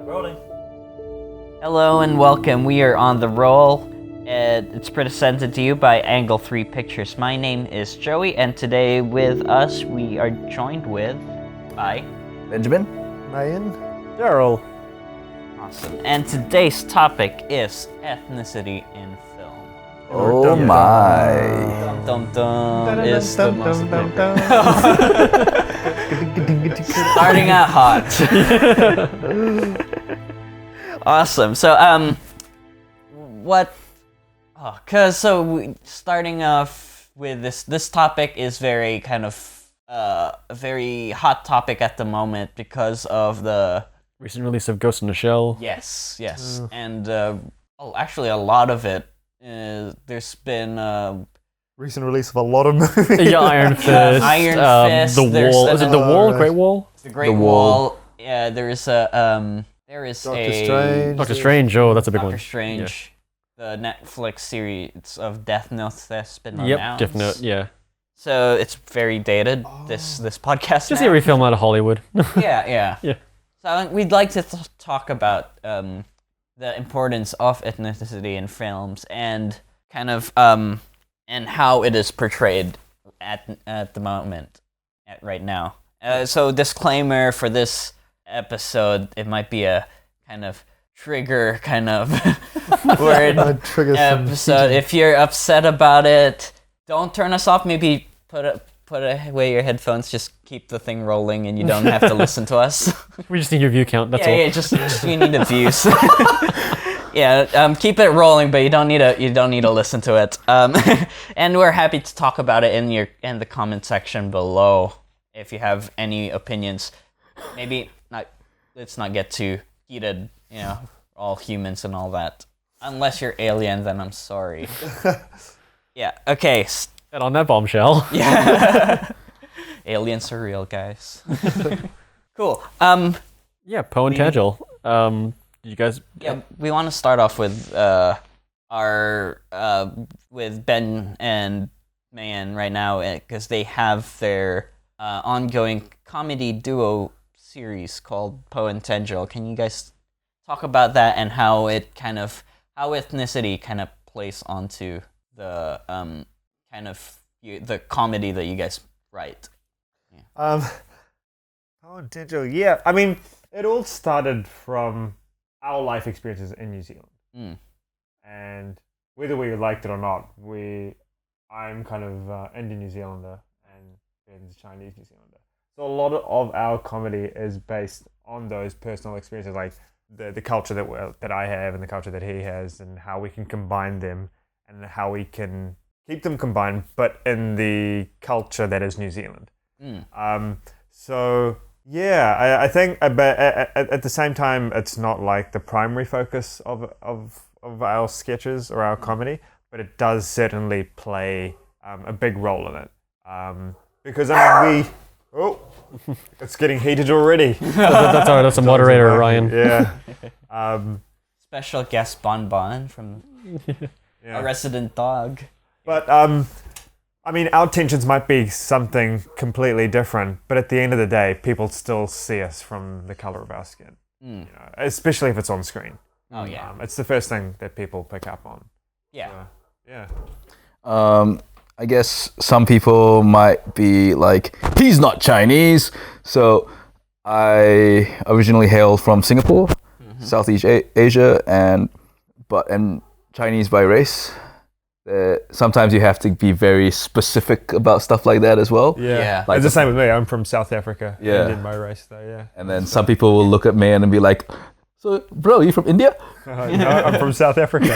Rolling. Hello and welcome. We are on the roll. It's presented to you by Angle 3 Pictures. My name is Joey, and today with us we are joined with by Benjamin, Mayen, Daryl. Awesome. And today's topic is ethnicity in film. oh my. Dum dum is the most appropriate. Starting out hot. Awesome. So starting off with this topic is very kind of a very hot topic at the moment because of the Recent release of Ghost in the Shell. yes, and actually a lot of it. There's been recent release of a lot of movies. Yeah, Iron Fist. Iron Fist, The there's Wall. Is it The Wall? right. Great Wall? the Great Wall. Yeah, there is a Doctor Strange. Doctor Strange. Oh, that's a big Doctor one. Strange, the Netflix series of Death Note that's been Yep, announced. Death Note. Yeah. So it's very dated. This podcast. Just now. every film out of Hollywood. Yeah. Yeah. So we'd like to talk about the importance of ethnicity in films and kind of and how it is portrayed at the moment, right now. So disclaimer for this episode, it might be a kind of trigger kind of word Trigger some episode. If you're upset about it, don't turn us off. Maybe put away your headphones. Just keep the thing rolling, and you don't have to listen to us. We just need your view count. That's all. Yeah, just we need the views. Yeah, keep it rolling, but you don't need to listen to it. And we're happy to talk about it in the comment section below if you have any opinions. Maybe not. Let's not get too heated. You know, all humans and all that. Unless you're alien, then I'm sorry. Yeah. Okay. And on that bombshell. Yeah. Aliens are real, guys. Cool. Yeah, Poe and Tangel. You guys. Yeah, we want to start off with with Ben and Mayen right now because they have their ongoing comedy duo series called Poe and Tangel. Can you guys talk about that and how ethnicity kind of plays onto the the comedy that you guys write? Potential. Yeah, I mean, it all started from our life experiences in New Zealand, and whether we liked it or not, I'm kind of Indian New Zealander and Ben's Chinese New Zealander. So a lot of our comedy is based on those personal experiences, like the culture that I have and the culture that he has, and how we can combine them and how we can keep them combined, but in the culture that is New Zealand. So yeah, I think, but at the same time, it's not like the primary focus of our sketches or our comedy, but it does certainly play a big role in it. Because I mean, it's getting heated already. That's all right. That's a moderator, Ryan. Yeah. Special guest Bon from a resident dog. But I mean, our intentions might be something completely different, but at the end of the day, people still see us from the color of our skin. You know, especially if it's on screen. Oh yeah. It's the first thing that people pick up on. Yeah. Yeah. I guess some people might be like, he's not Chinese. So I originally hail from Singapore, Southeast Asia, and Chinese by race. Sometimes you have to be very specific about stuff like that as well. Yeah. Like it's the same with me. I'm from South Africa. Yeah. Indian by race, though. Yeah. And then some people will look at me and be like, so, bro, you from India? No, I'm from South Africa.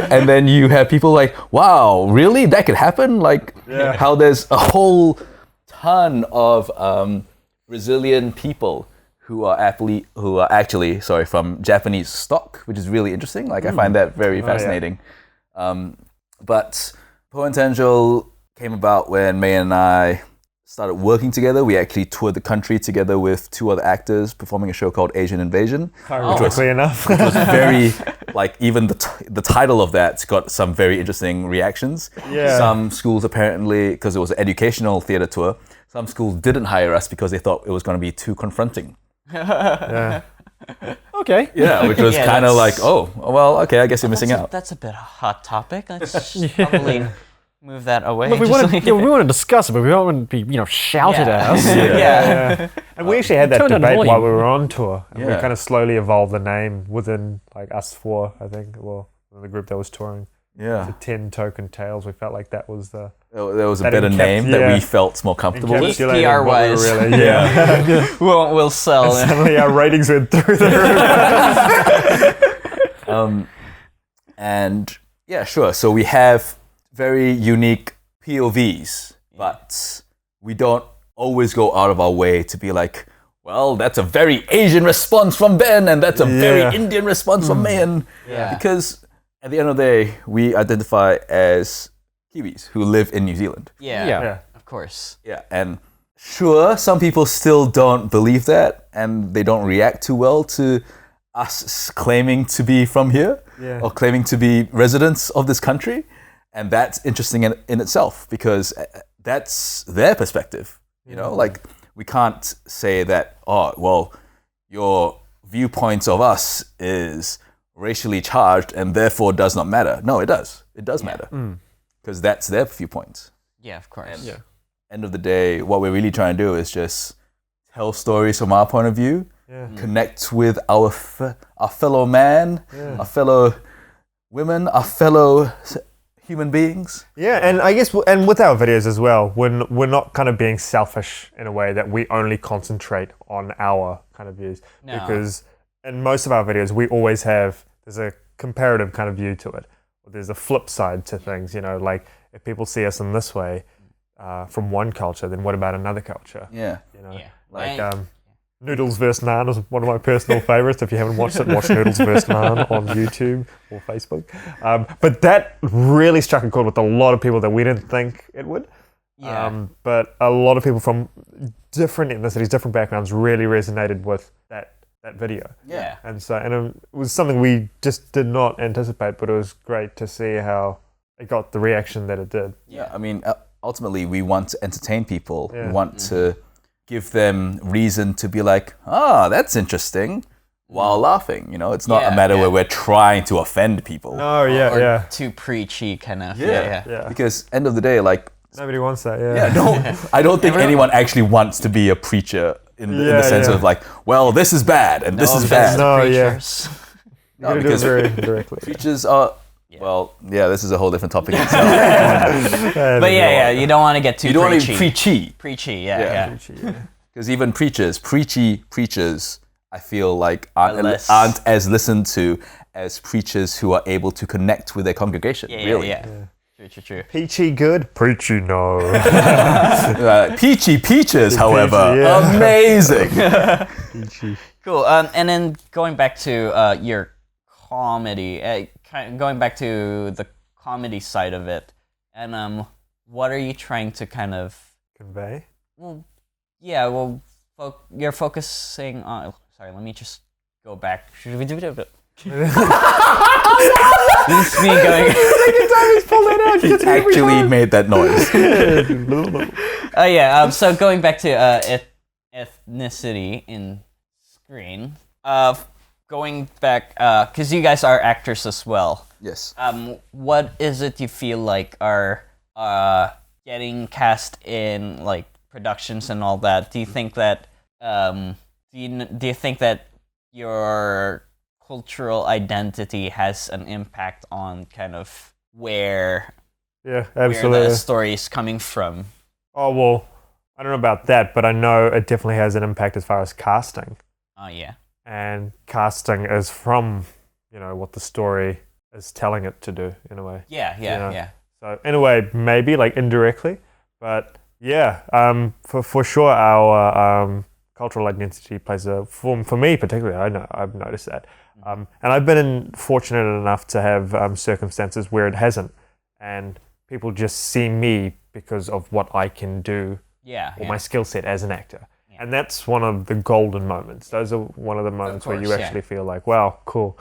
And then you have people like, wow, really? That could happen? Like, how there's a whole ton of Brazilian people who are actually from Japanese stock, which is really interesting. Like, I find that very fascinating. But Poe and Tangel came about when May and I started working together. We actually toured the country together with two other actors performing a show called Asian Invasion. Ironically enough. It was very, like, even the title of that got some very interesting reactions. Yeah. Some schools apparently, because it was an educational theatre tour, some schools didn't hire us because they thought it was going to be too confronting. Yeah. Okay. Yeah, which was Yeah, kind of like, that's- oh, well, okay, I guess you're missing out. That's a bit of a hot topic. Let's probably move that away. Look, we just want like- to we want to discuss it, but we don't want to be shouted Yeah. at us. Yeah. And we actually had that Turned debate annoying. while we were on tour. And we Yeah. kind of slowly evolved the name within like us four, I think. Well, the group that was touring. Yeah. The 10 Token Tales. We felt like that was the There was a That better name that yeah. we felt more comfortable with. encapsulated PR what we were wise. really, yeah. we'll sell. Suddenly our ratings went through the roof. And yeah, sure. So we have very unique POVs, but we don't always go out of our way to be like, well, that's a very Asian response from Ben, and that's a Yeah. very Indian response from Mayen. Yeah. Because at the end of the day, we identify as Kiwis who live in New Zealand. Yeah. Yeah. Of course. Yeah, and sure, some people still don't believe that, and they don't react too well to us claiming to be from here Yeah. or claiming to be residents of this country. And that's interesting in itself because that's their perspective. You know, like we can't say that, oh, well, your viewpoints of us is racially charged and therefore does not matter. No, it does. It does matter because that's their viewpoints. Yeah, of course. And end of the day, what we're really trying to do is just tell stories from our point of view, connect with our fellow man, our fellow women, our fellow human beings. Yeah, and I guess, and with our videos as well, we're not kind of being selfish in a way that we only concentrate on our kind of views. No. Because in most of our videos, we always have, there's a comparative kind of view to it. There's a flip side to things, you know, like if people see us in this way from one culture, then what about another culture? Yeah. You know, Yeah. like Right. Noodles vs. Naan is one of my personal favorites. If you haven't watched it, watch Noodles vs. Naan on YouTube or Facebook. But that really struck a chord with a lot of people that we didn't think it would. Yeah. But a lot of people from different ethnicities, different backgrounds really resonated with that video. Yeah. And so, and it was something we just did not anticipate, but it was great to see how it got the reaction that it did. Yeah, I mean, ultimately, we want to entertain people. Yeah. We want to give them reason to be like, ah, that's interesting, while laughing. You know, it's not Yeah, a matter yeah. where we're trying to offend people. Oh, yeah, Or yeah. too preachy kind of. Yeah. Yeah. Because end of the day, like, Nobody wants that, yeah. I don't think anyone actually wants to be a preacher in the Yeah, sense yeah. of like, well, this is bad and this is bad. No, yeah. preachers. You gotta do it because very directly. Preachers are, well, yeah, this is a whole different topic itself. But yeah, you don't want to get too You don't want to preachy. be preachy. Preachy, Yeah. yeah. Because even preachy preachers, I feel like Less. aren't as listened to as preachers who are able to connect with their congregation. Yeah, really. yeah. True. Peachy good, preachy no. Peachy peaches, however, yeah. amazing. Cool. And then going back to your comedy, going back to the comedy side of it, and what are you trying to kind of? Convey. Well, yeah. Well, you're focusing on. Sorry, let me just go back. Should we do it? This is me going. He actually made that noise. Yeah. So going back to ethnicity in screen. Going back, because you guys are actors as well. Yes. What is it you feel like are getting cast in like productions and all that? Do you think that do you think that your cultural identity has an impact on kind of where Yeah, where absolutely. the story is coming from? Oh, well, I don't know about that, but I know it definitely has an impact as far as casting. Oh yeah. And casting is from, you know, what the story is telling it to do, in a way. Yeah. know. So, in a way, maybe, like, indirectly. But, yeah, for sure, our cultural identity plays for me particularly, I've noticed that. And I've been fortunate enough to have circumstances where it hasn't. And people just see me because of what I can do Yeah. or my skill set as an actor. And that's one of the golden moments. Those are one of the moments where you course, actually feel like, wow, cool.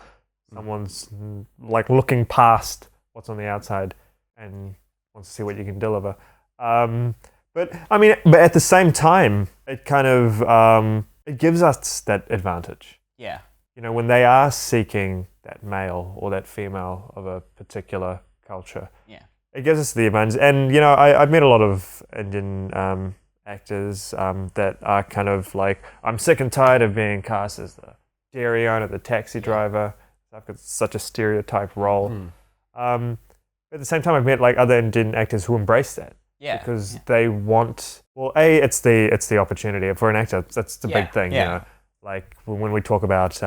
Someone's like looking past what's on the outside and wants to see what you can deliver. But at the same time, it kind of it gives us that advantage. Yeah. when they are seeking that male or that female of a particular culture, it gives us the advantage. And I've met a lot of Indian actors that are kind of like, I'm sick and tired of being cast as the dairy owner, the taxi driver. I've got such a stereotype role. At the same time, I've met like other Indian actors who embrace that. Because they want, well, it's the opportunity for an actor. That's the big thing, Like when we talk about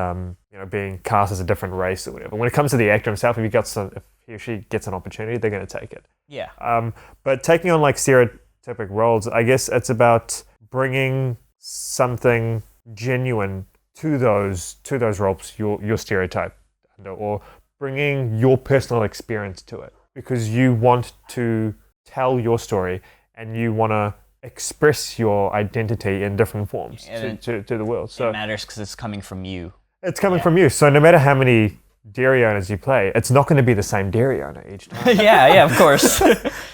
being cast as a different race or whatever. When it comes to the actor himself, if he or she gets an opportunity, they're going to take it. But taking on like stereotypic roles, I guess it's about bringing something genuine to those roles, your stereotype, or bringing your personal experience to it, because you want to tell your story and you want to express your identity in different forms to the world. So it matters because it's coming from you. It's coming from you. So no matter how many dairy owners you play, it's not going to be the same dairy owner each time. yeah, of course.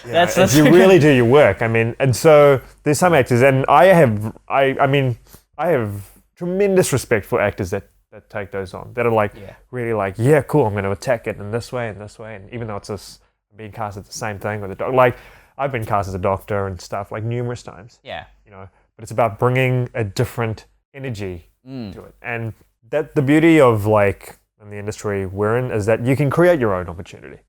That's you really do your work. I mean, and so there's some actors, and I have tremendous respect for actors that take those on, that are like really like, cool, I'm going to attack it in this way and this way, and even though it's just being cast as the same thing with a doctor, like I've been cast as a doctor and stuff like numerous times. But it's about bringing a different energy to it, and that the beauty of like in the industry we're in is that you can create your own opportunity.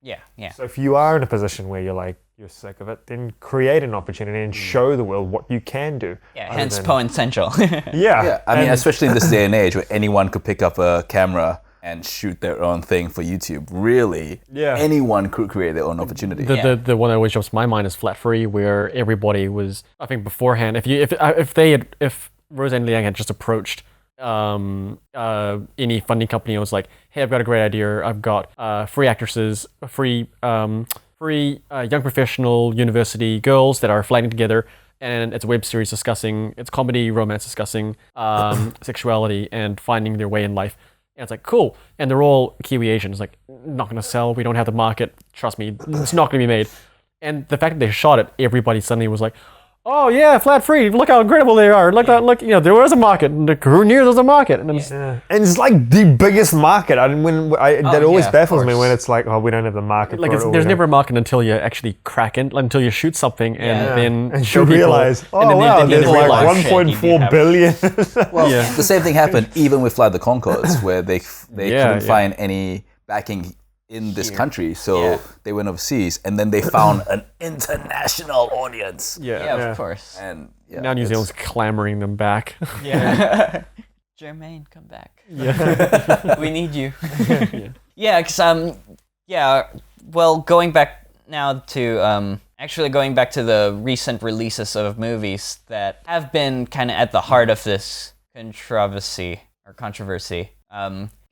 So if you are in a position where you're sick of it, then create an opportunity and show the world what you can do. Hence potential. I mean, especially in this day and age where anyone could pick up a camera and shoot their own thing for YouTube. Really, anyone could create their own opportunity. The one that always jumps to my mind is Flat Free, where everybody was, I think beforehand, if Roseanne Liang had just approached any funding company and was like, hey, I've got a great idea, I've got free actresses, free young professional university girls that are flying together, and it's a web series discussing, it's comedy, romance discussing sexuality and finding their way in life. And it's like, cool. And they're all Kiwi Asians. Like, not going to sell. We don't have the market. Trust me, it's not going to be made. And the fact that they shot it, everybody suddenly was like, oh yeah, Flat Free. Look how incredible they are. Look, there was a market. Who knew there was a market? And and it's like the biggest market. That always baffles me when it's like, oh, we don't have the market. Like, there's never a market until you actually crack it, until you shoot something and then show people. Realize, there's like 1.4 billion. The same thing happened even with Flight of the Conchords, where they couldn't find any backing in this country, so they went overseas, and then they found an international audience. Of course. And now New Zealand's clamoring them back. Jermaine, come back. We need you. Because well, going back now to going back to the recent releases of movies that have been kind of at the heart of this controversy.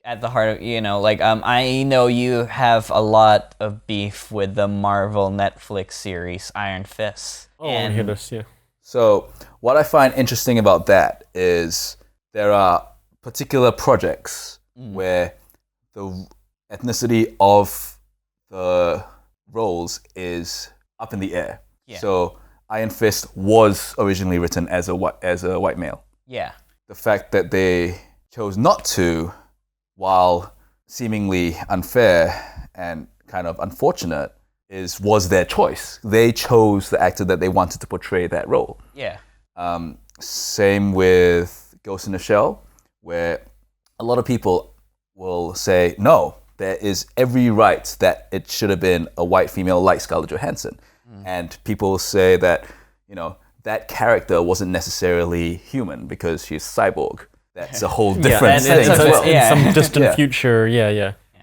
At the heart of, I know you have a lot of beef with the Marvel Netflix series Iron Fist. I hear this, So what I find interesting about that is there are particular projects where the ethnicity of the roles is up in the air. So Iron Fist was originally written as a white male. The fact that they chose not to, while seemingly unfair and kind of unfortunate, was their choice. They chose the actor that they wanted to portray that role. Same with Ghost in the Shell, where a lot of people will say, no, there is every right that it should have been a white female like Scarlett Johansson. And people say that, that character wasn't necessarily human because she's cyborg. That's a whole different thing as well. In some distant future,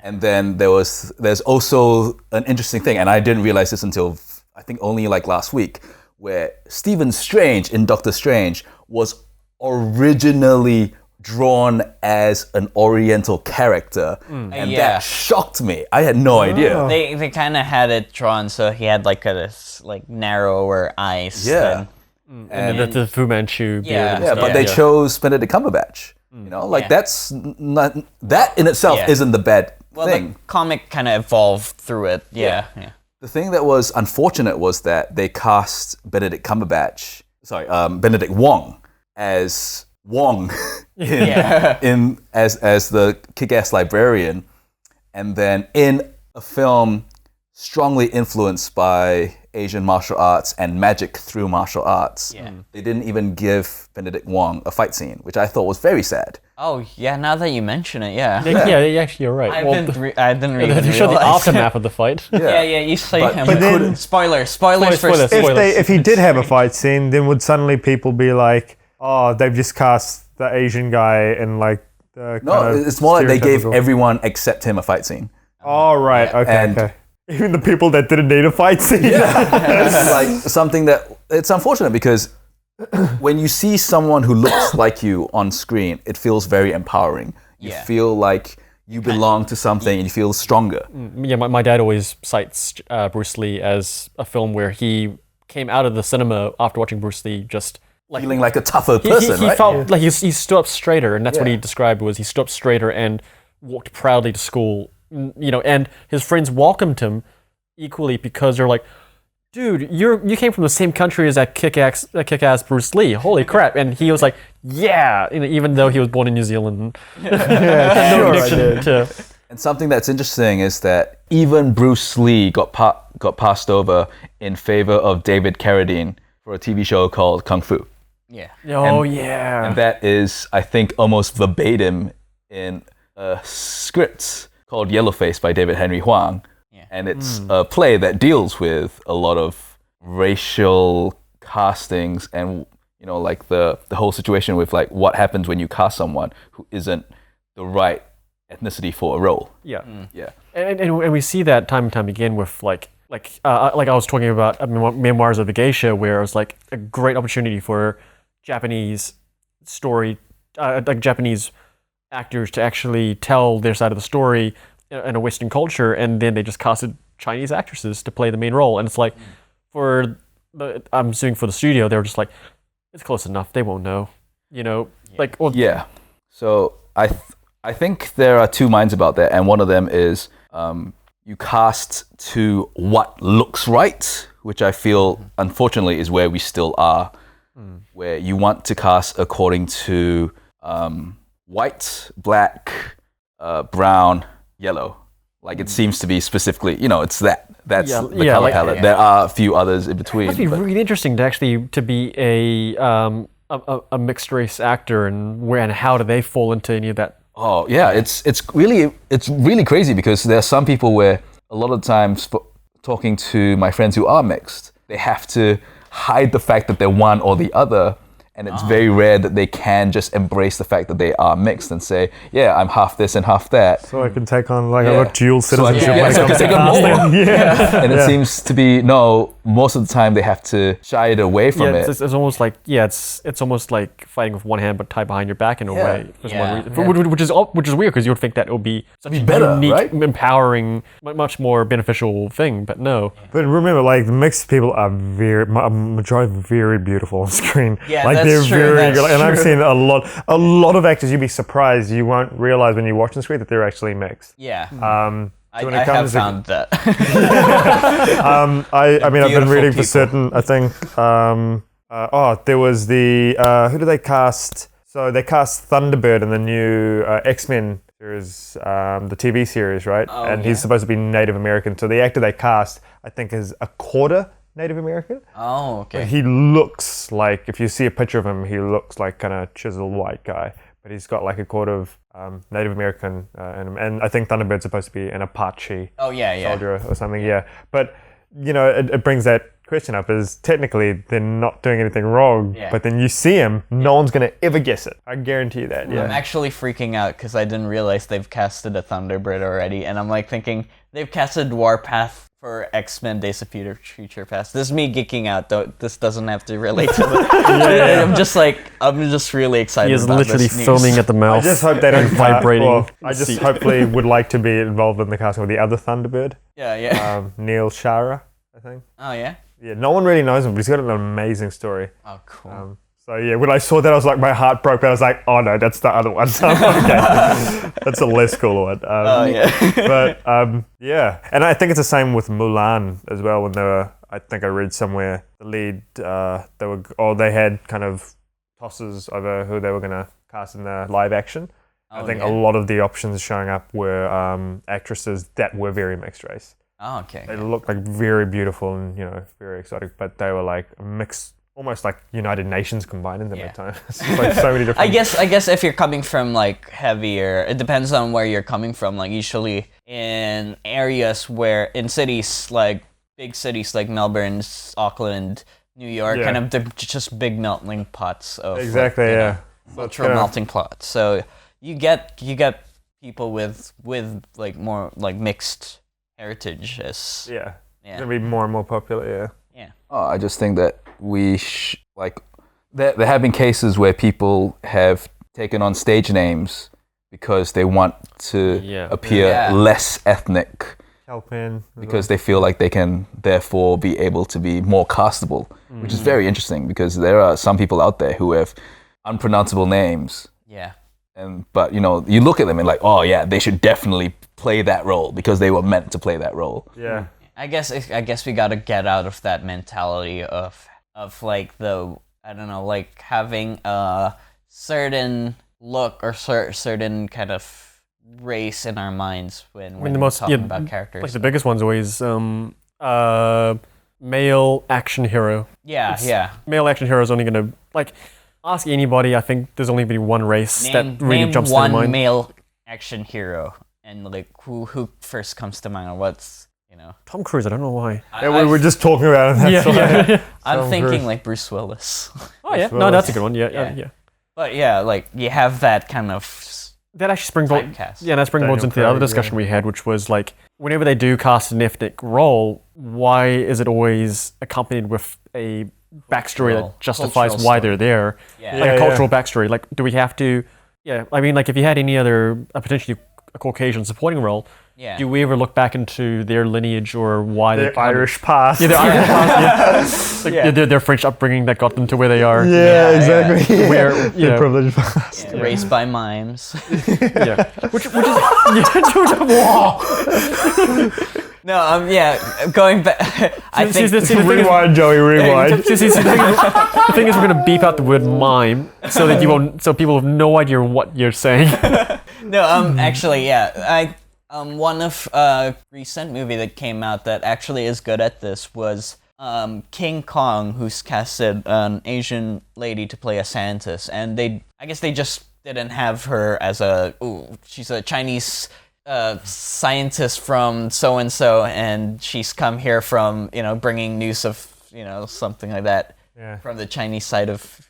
And then there's also an interesting thing, and I didn't realize this until I think only like last week, where Stephen Strange in Doctor Strange was originally drawn as an Oriental character, and that shocked me. I had no idea. They kind of had it drawn so he had like this like narrower eyes. And the Fu Manchu beard. But they chose Benedict Cumberbatch. That's not, that in itself isn't the bad thing. The comic kind of evolved through it. The thing that was unfortunate was that they cast Benedict Wong as Wong Yeah. in as the kick-ass librarian, and then in a film strongly influenced by Asian martial arts and magic through martial arts. Yeah. They didn't even give Benedict Wong a fight scene, which I thought was very sad. Oh yeah, now that you mention it, yeah. Yeah, actually, you're right. I Well, didn't even they showed the realize. aftermath of the fight. Yeah, you see But him. you then- spoilers Spoilers. for If he did have a fight scene, then would suddenly people be like, oh, they've just cast the Asian guy in like the No, kind of it's more like they gave stereotypical- everyone except him a fight scene. Oh, right. Yeah. Okay. And- Okay. Even the people that didn't need a fight scene. It's like something that it's unfortunate because when you see someone who looks like you on screen, it feels very empowering. You Yeah. feel like you belong to something and you feel stronger. Yeah, my dad always cites Bruce Lee as a film where he came out of the cinema after watching Bruce Lee just like Feeling like a tougher he, person, he right? felt like he stood up straighter, and that's what he Yeah. described was he stood up straighter and walked proudly to school. You know, and his friends welcomed him equally because they're like, dude, you came from the same country as that kick-ass Bruce Lee. Holy crap! And he was like, yeah, you know, even though he was born in New Zealand, Yeah, no sure, I connection did. to. And something that's interesting is that even Bruce Lee got passed over in favor of David Carradine for a TV show called Kung Fu. Yeah. Oh yeah. And that is, I think, almost verbatim in a script called Yellowface by David Henry Hwang. Yeah. And it's a play that deals with a lot of racial castings and, you know, like the whole situation with like what happens when you cast someone who isn't the right ethnicity for a role. Yeah. Yeah. And we see that time and time again with like I was talking about Memoirs of a Geisha, where it was like a great opportunity for Japanese like Japanese actors to actually tell their side of the story in a Western culture, and then they just casted Chinese actresses to play the main role, and it's like I'm assuming for the studio, they were just like, it's close enough, they won't know, you know, like well, Yeah. So I think there are two minds about that, and one of them is you cast to what looks right, which I feel unfortunately is where we still are, where you want to cast according to white, black, brown, yellow. Like it seems to be specifically, you know, it's that's the color like- palette. There are a few others in between. it must be but- really interesting to actually to be a mixed race actor, and how do they fall into any of that? Oh yeah, it's really crazy because there are some people where a lot of times talking to my friends who are mixed, they have to hide the fact that they're one or the other, and it's very rare that they can just embrace the fact that they are mixed and say, yeah, I'm half this and half that. So I can take on like Yeah. a dual So I citizenship can- when yeah, it so I comes can to take on more. casting. Yeah. And it seems to be no, most of the time they have to shy it away from Yeah, it. it's almost like it's almost like fighting with one hand but tied behind your back in a Yeah. way. For Yeah. one reason. Which is weird because you would think that it would be such a better, unique, right? empowering, much more beneficial thing, but no. But remember, like the mixed people are majority very beautiful on screen. Yeah, like that's they're true, very that's good. And I've true. seen a lot of actors. You'd be surprised. You won't realize when you watch the screen that they're actually mixed. Yeah. So when I it have comes to- found that. I mean, I've been Beautiful reading for people. certain. I think. There was the who did they cast? So they cast Thunderbird in the new X-Men series, the TV series, right? Oh, and yeah. he's supposed to be Native American. So the actor they cast, I think, is a quarter Native American. Oh, okay. He looks like, if you see a picture of him, he looks like kind of chiseled white guy, but he's got like a quarter of Native American in him. And I think Thunderbird's supposed to be an Apache Oh, yeah. soldier or something. Yeah, but you know, it brings that question up: is technically they're not doing anything wrong, Yeah. but then you see him, no one's gonna ever guess it. I guarantee you that. I'm Yeah. actually freaking out because I didn't realize they've casted a Thunderbird already, and I'm like thinking they've casted Warpath for X-Men Days of Future Past. This is me geeking out, though. This doesn't have to relate to the... I'm just really excited He is about literally this news. foaming at the mouth. I just hope they don't vibrating. I just hopefully would like to be involved in the casting with the other Thunderbird, Yeah. Neil Shara, I think. Oh, yeah? Yeah, no one really knows him, but he's got an amazing story. Oh, cool. So yeah, when I saw that, I was like, my heart broke. But I was like, oh no, that's the other one. So, okay. That's a less cool one. Oh, yeah. But yeah, and I think it's the same with Mulan as well. When they were, I think I read somewhere the lead, they had kind of tosses over who they were going to cast in the live action. I think yeah. a lot of the options showing up were actresses that were very mixed race. Oh, okay. They looked like very beautiful and very exotic, but they were like a mix, almost like United Nations combined in them at times. It's like so many different. I guess if you're coming from like heavier, it depends on where you're coming from. Like usually in areas in cities like big cities like Melbourne, Auckland, New York, kind of just big melting pots of cultural melting pots. So you get people with like more like mixed heritage as gonna be more and more popular. I just think that we there have been cases where people have taken on stage names because they want to appear less ethnic. Kelpin, because they feel like they can therefore be able to be more castable, which is very interesting because there are some people out there who have unpronounceable names. Yeah. But you look at them and like, oh yeah, they should definitely play that role because they were meant to play that role. Yeah. I guess we gotta get out of that mentality of like like having a certain look or certain kind of race in our minds when we're talking about characters. Like the biggest one's always male action hero. Male action hero is only gonna ask anybody. I think there's only been one race that really jumps to mind. Name one male action hero, and like who first comes to mind, or what's Tom Cruise. I don't know why. We were just talking about it. I'm thinking like Bruce Willis. Oh yeah, no, that's a good one. Yeah. But like you have that kind of that actually springboards. Yeah, that springboards into the other discussion we had, which was like whenever they do cast an ethnic role, why is it always accompanied with a backstory that justifies why they're there? Like a cultural backstory. Like, do we have to? Yeah, I mean, like if you had any other potentially a Caucasian supporting role. Yeah. Do we ever look back into their lineage or why their Irish past? Yeah, their Irish past. Their French upbringing that got them to where they are. Yeah, exactly. Yeah. Where their privileged past. Raised by mimes. Which is wow. No, going back. I think rewind, Joey, rewind. The thing is, we're gonna beep out the word mime so that so people have no idea what you're saying. No, actually, one of recent movie that came out that actually is good at this was King Kong, who's casted an Asian lady to play a scientist, and I guess they just didn't have her as she's a Chinese scientist from so and so, and she's come here from bringing news of something like that from the Chinese side of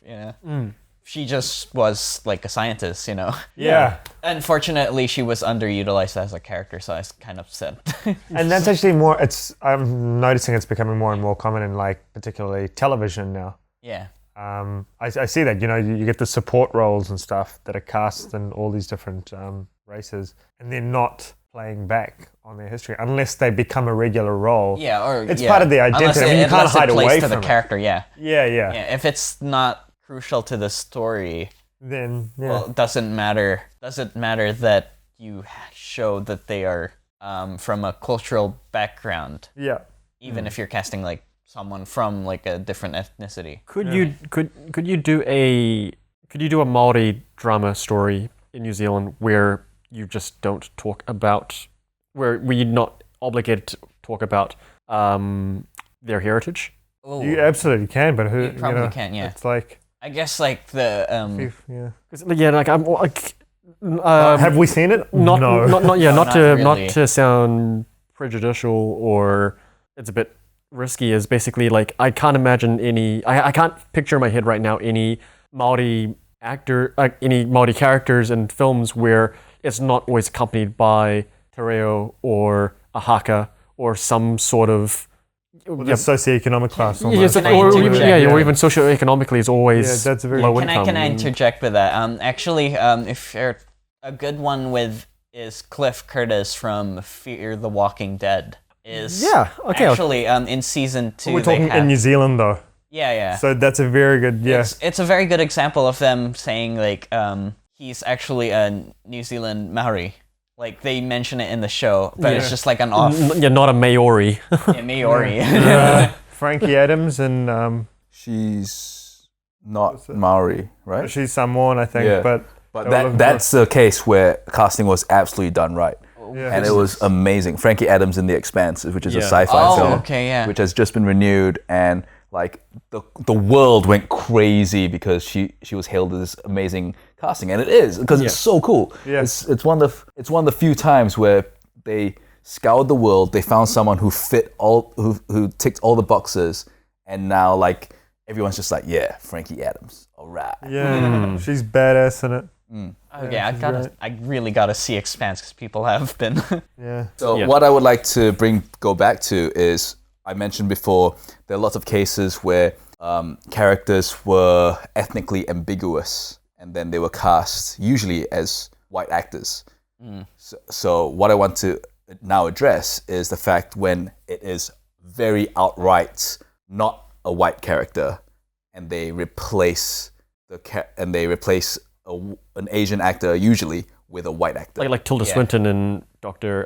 She just was like a scientist, Yeah. Unfortunately, she was underutilized as a character, so I was kind of upset. And that's actually I'm noticing it's becoming more and more common in particularly television now. Yeah. I see that, you get the support roles and stuff that are cast in all these different races, and they're not playing back on their history unless they become a regular role. Yeah, or it's part of the identity. You can't hide away from the character. Yeah. Yeah. If it's not crucial to the story, then it doesn't matter. Doesn't matter that you show that they are from a cultural background. Yeah. Even if you're casting like someone from like a different ethnicity. Could you do a Māori drama story in New Zealand where you just don't talk about, where you're not obligated to talk about their heritage? Ooh. You absolutely can, but who? You probably can. Yeah. It's like I guess like the have we seen it? Not really. Not to sound prejudicial or it's a bit risky. Is basically like I can't imagine I can't picture in my head right now any Māori any Māori characters in films where it's not always accompanied by te reo or a haka or some sort of the socioeconomic class. Or even socioeconomically is always that's a very low income. Can I interject with that? Actually, if you're a good one is Cliff Curtis from Fear the Walking Dead. Actually in season 2. We're talking in New Zealand though. Yeah. So that's a very good It's a very good example of them saying like he's actually a New Zealand Maori. Like they mention it in the show, but it's just like an off. Not a Maori. Maori. Frankie Adams and she's not Maori, right? She's Samoan, I think, Yeah. but That's the case where casting was absolutely done right. Yeah. And it was amazing. Frankie Adams in The Expanse, which is a Yeah. sci-fi film, okay, yeah. which has just been renewed, and like the world went crazy because she was hailed as this amazing casting, and it is because it's so cool. Yeah. It's one of the few times where they scoured the world, they found someone who fit who ticked all the boxes, and now like everyone's just like, yeah, Frankie Adams, all right. yeah, she's badass in it. Okay, Yeah, I really gotta see Expanse because people have been. Yeah. So what I would like to go back to is, I mentioned before, there are lots of cases where characters were ethnically ambiguous, and then they were cast usually as white actors. So what I want to now address is the fact when it is very outright not a white character, and they replace an Asian actor usually with a white actor. Like Tilda Swinton in Doctor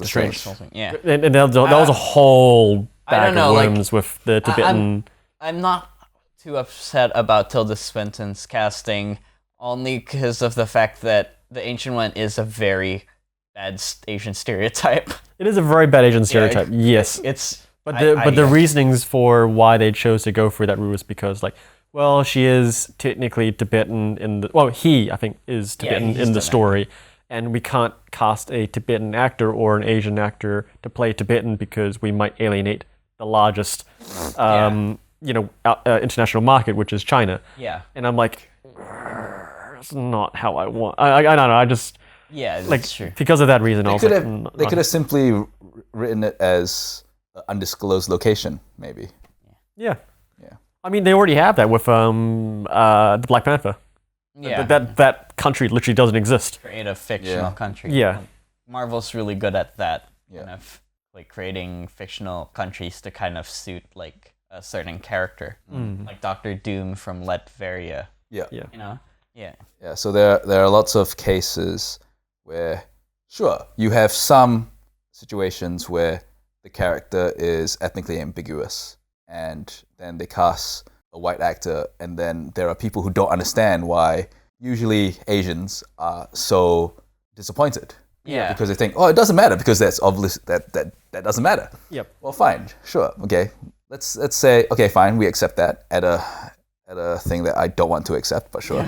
Strange. Yeah. And that was a whole I bag don't know, of like, worms with the Tibetan. I'm not too upset about Tilda Swinton's casting, only because of the fact that the Ancient One is a very bad Asian stereotype. It is a very bad Asian stereotype. Yes. But the reasonings for why they chose to go for that route was because, like, well, she is technically Tibetan he, I think, is Tibetan in the story, and we can't cast a Tibetan actor or an Asian actor to play Tibetan because we might alienate the largest, international market, which is China. Yeah. And I'm like, that's not how I want. I don't know. I just that's true. because of that reason. They could have simply written it as an undisclosed location, maybe. Yeah. I mean, they already have that with the Black Panther. Yeah. That country literally doesn't exist. Create a fictional country. Yeah. Marvel's really good at that. Yeah. Kind of like creating fictional countries to kind of suit like a certain character. Like Doctor Doom from Latveria. Yeah. Yeah. You know? Yeah. Yeah, so there are lots of cases where, sure, you have some situations where the character is ethnically ambiguous, and then they cast a white actor, and then there are people who don't understand why usually Asians are so disappointed. Yeah. Because they think, oh, it doesn't matter because that's obvious that doesn't matter. Yep. Well, fine, sure, okay. Let's say, okay, fine, we accept that at a thing that I don't want to accept, but sure.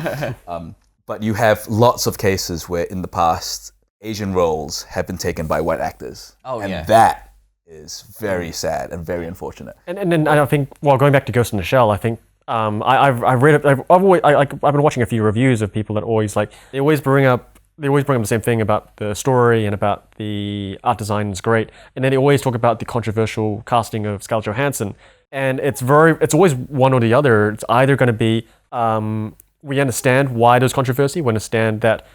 But you have lots of cases where in the past Asian roles have been taken by white actors. And that is very sad and very unfortunate. And then I think, well, going back to Ghost in the Shell, I think I've been watching a few reviews of people that they always bring up the same thing about the story and about the art design is great, and then they always talk about the controversial casting of Scarlett Johansson, and it's always one or the other. It's either going to be we understand why there's controversy, we understand that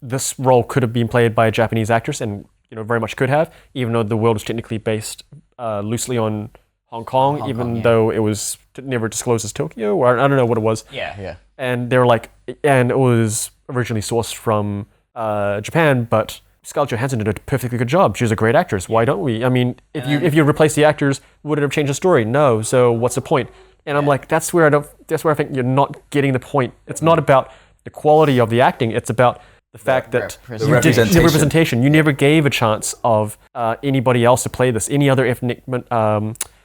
this role could have been played by a Japanese actress, and very much could have, even though the world is technically based loosely on Hong Kong, though it was never disclosed as Tokyo, or I don't know what it was. Yeah. And they were like, and it was originally sourced from Japan, but Scarlett Johansson did a perfectly good job. She was a great actress. Why don't we? I mean, if you replace the actors, would it have changed the story? No. So what's the point? And I'm like, that's where I think you're not getting the point. It's not about the quality of the acting. It's about the fact that the representation. You never gave a chance of anybody else to play this, any other ethnic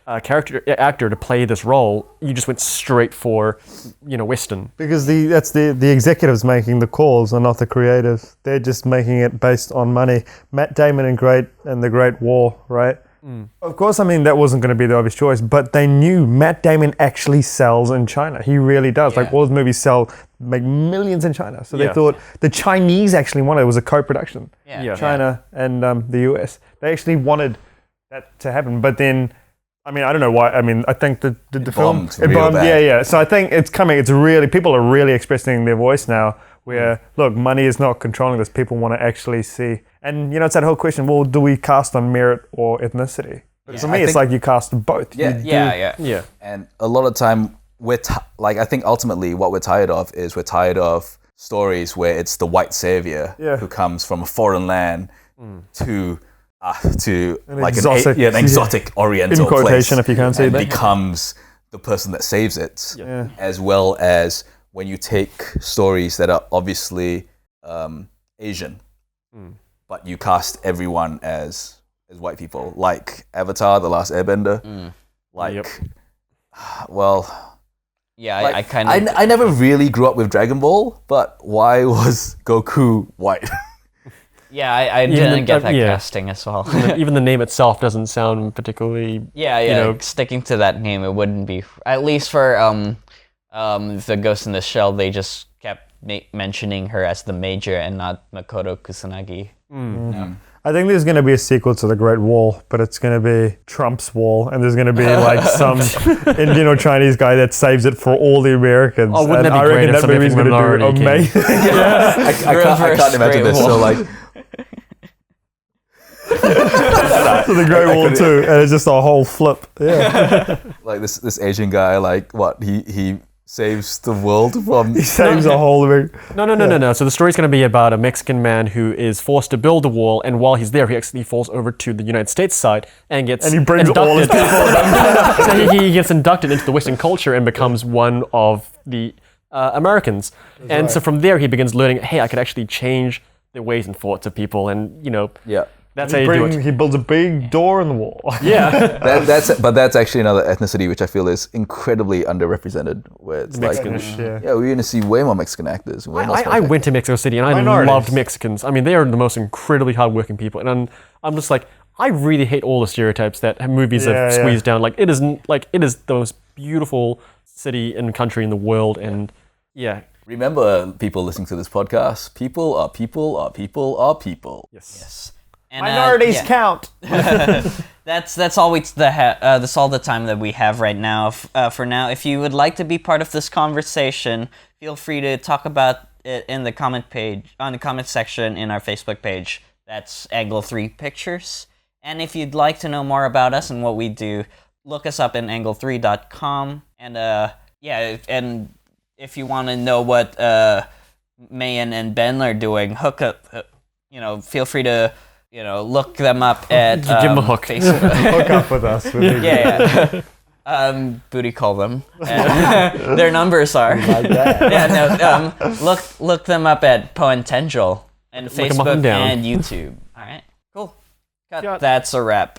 actor to play this role. You just went straight for, Western. Because that's the executives making the calls and not the creatives. They're just making it based on money. Matt Damon and The Great War, right? Of course, I mean, that wasn't going to be the obvious choice, but they knew Matt Damon actually sells in China. He really does. Like, all his movies make millions in China. So they thought the Chinese actually wanted it. Was a co-production. China and the US. They actually wanted that to happen. But then, I mean, I don't know why. I mean, I think the film... It bombed. Yeah. So I think it's coming. It's really... People are really expressing their voice now where, look, money is not controlling this. People want to actually see... And, it's that whole question, well, do we cast on merit or ethnicity? But for me, it's like you cast both. Yeah. And a lot of time, I think ultimately what we're tired of is we're tired of stories where it's the white savior who comes from a foreign land to an exotic oriental in quotation, place, if you can't see and that, becomes the person that saves it, Yeah. as well as when you take stories that are obviously Asian, but you cast everyone as white people, like Avatar: The Last Airbender. Well, Yeah, like, I kind of. I never really grew up with Dragon Ball, but why was Goku white? Yeah, I Even didn't the- get that yeah. casting as well. Even the name itself doesn't sound particularly. Yeah, you know, sticking to that name, it wouldn't be. At least for the Ghost in the Shell, they just kept mentioning her as the Major and not Makoto Kusanagi. I think there's going to be a sequel to The Great Wall, but it's going to be Trump's wall, and there's going to be like some Indian or Chinese guy that saves it for all the Americans. Oh, wouldn't and that be I great reckon if that some movie's ethnic going to do minority amazing. I can't Reverse imagine Great this. Wall. So like, So The Great Wall too, and it's just a whole flip. Yeah, like this Asian guy, like what he saves the world from. he saves a whole America. No. So the story's going to be about a Mexican man who is forced to build a wall, and while he's there, he actually falls over to the United States side and gets And he brings all his inducted. So he gets inducted into the Western culture and becomes one of the Americans. And so from there, he begins learning, hey, I could actually change the ways and thoughts of people, and Yeah. that's how you do it. He builds a big door in the wall. Yeah. That's actually another ethnicity which I feel is incredibly underrepresented. Where it's like, Mexicans, yeah. yeah, we're gonna see way more Mexican actors. Way more I Spanish went to Mexico City and I Minorities. loved Mexicans. I mean, they are the most incredibly hardworking people, and I'm just like, I really hate all the stereotypes that movies Yeah, have yeah. squeezed down. Like it is the most beautiful city and country in the world, and yeah, Remember, people listening to this podcast, people are people are people are people. Yes. And, Minorities yeah. count. That's all that's all the time that we have right now. For now, if you would like to be part of this conversation, feel free to talk about it in the comment section in our Facebook page. That's Angle3 Pictures. And if you'd like to know more about us and what we do, look us up in angle3.com. And and if you want to know what Mayen and Ben are doing, feel free to look them up at give them a hook. Facebook. Hook up with us. Yeah. Booty call them. And their numbers are. Look them up at Poentangel and Look 'em up and Facebook down. and YouTube. All right, cool. Cut. That's a wrap.